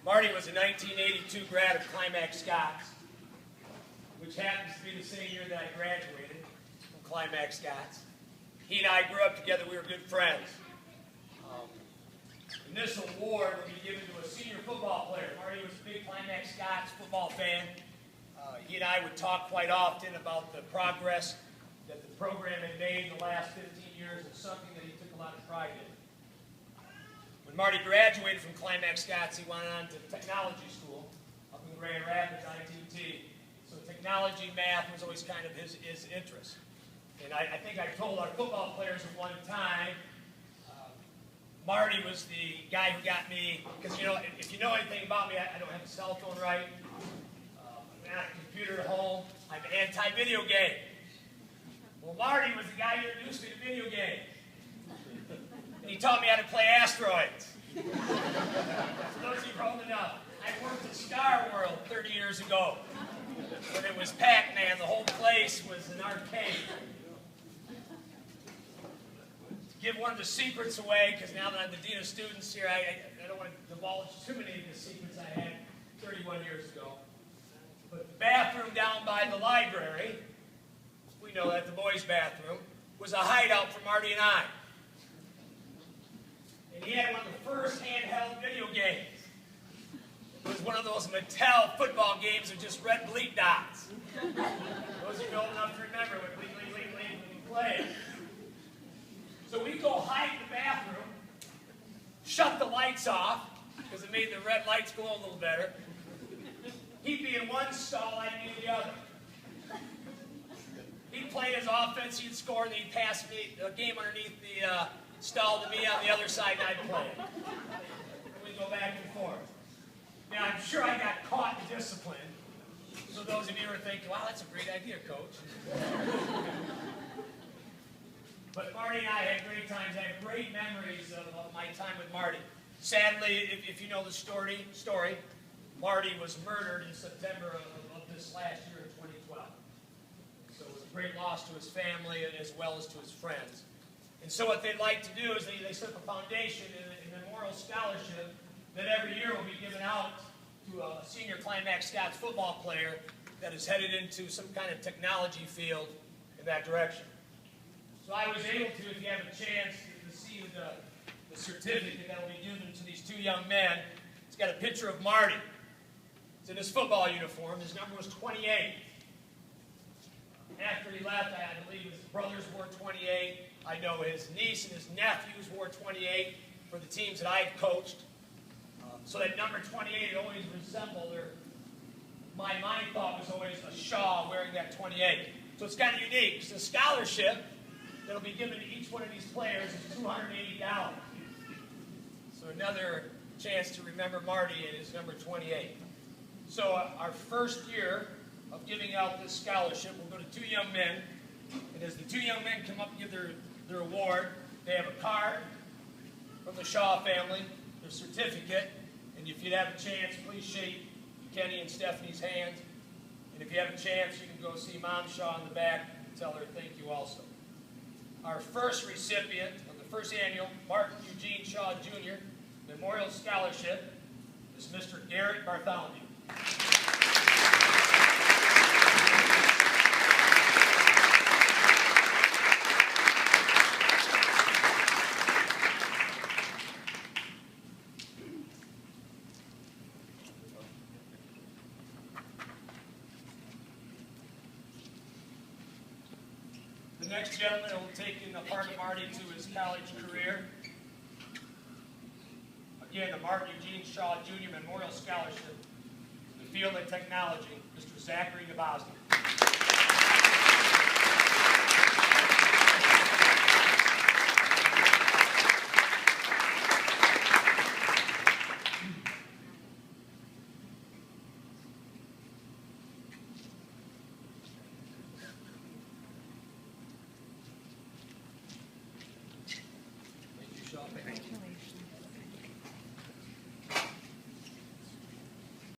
Marty was a 1982 grad of Climax Scots, which happens to be the same year that I graduated from Climax Scots. He and I grew up together. We were good friends. And this award will be given to a senior football player. Marty was a big Climax Scots football fan. He and I would talk quite often about the progress that the program had made in the last 15 years. It's something that he took a lot of pride in. When Marty graduated from Climax Scots, he went on to technology school up in Grand Rapids, ITT. So technology, math was always kind of his interest. And I think I told our football players at one time, Marty was the guy who got me, because you know, if you know anything about me, I don't have a cell phone right. I'm not a computer at home. I'm anti-video game. Well, Marty was the guy who introduced me to video games. And he taught me how to play Asteroids. For those of you who are old enough, I worked at Star World 30 years ago. When it was Pac-Man, the whole place was an arcade. To give one of the secrets away, because now that I'm the Dean of Students here, I don't want to divulge too many of the secrets I had 31 years ago. But the bathroom down by the library, we know that, the boys' bathroom, was a hideout for Marty and I. And he had one of the first handheld video games. It was one of those Mattel football games with just red bleep dots. Those of you old enough to remember what bleep, bleep, bleep, bleep, we played. So we'd go hide in the bathroom, shut the lights off, because it made the red lights glow a little better. He'd be in one stall, I'd be in the other. He'd play his offense, he'd score, and he'd pass me a game underneath the stall to me on the other side, and I'd play it. And we'd go back and forth. Now, I'm sure I got caught in discipline. So those of you who are thinking, wow, that's a great idea, Coach. But Marty and I had great times. I have great memories of my time with Marty. Sadly, if you know the story, Marty was murdered in September of this last year in 2012. So it was a great loss to his family as well as to his friends. And so what they'd like to do is they set up a foundation in a memorial scholarship that every year will be given out to a senior Climax Scots football player that is headed into some kind of technology field in that direction. So I was able to, if you have a chance, to see the certificate that will be given to these two young men. It's got a picture of Marty. It's in his football uniform. His number was 28. After he left, I believe his brothers wore 28. I know his niece and his nephews wore 28 for the teams that I've coached. So that number 28 always resembled, or my mind thought was always a Shaw wearing that 28. So it's kind of unique. So the scholarship that will be given to each one of these players is $280. So another chance to remember Marty and his number 28. So our first year of giving out this scholarship, we'll go to two young men. And as the two young men come up and give their award, they have a card from the Shaw family, their certificate. And if you'd have a chance, please shake Kenny and Stephanie's hands. And if you have a chance, you can go see Mom Shaw in the back and tell her thank you also. Our first recipient of the first annual Martin Eugene Shaw Jr. Memorial Scholarship is Mr. Garrett Bartholomew. The next gentleman will take in a part of Marty to his college career. Again, the Martin Eugene Shaw Jr. Memorial Scholarship in the field of technology, Mr. Zachary Nabosny.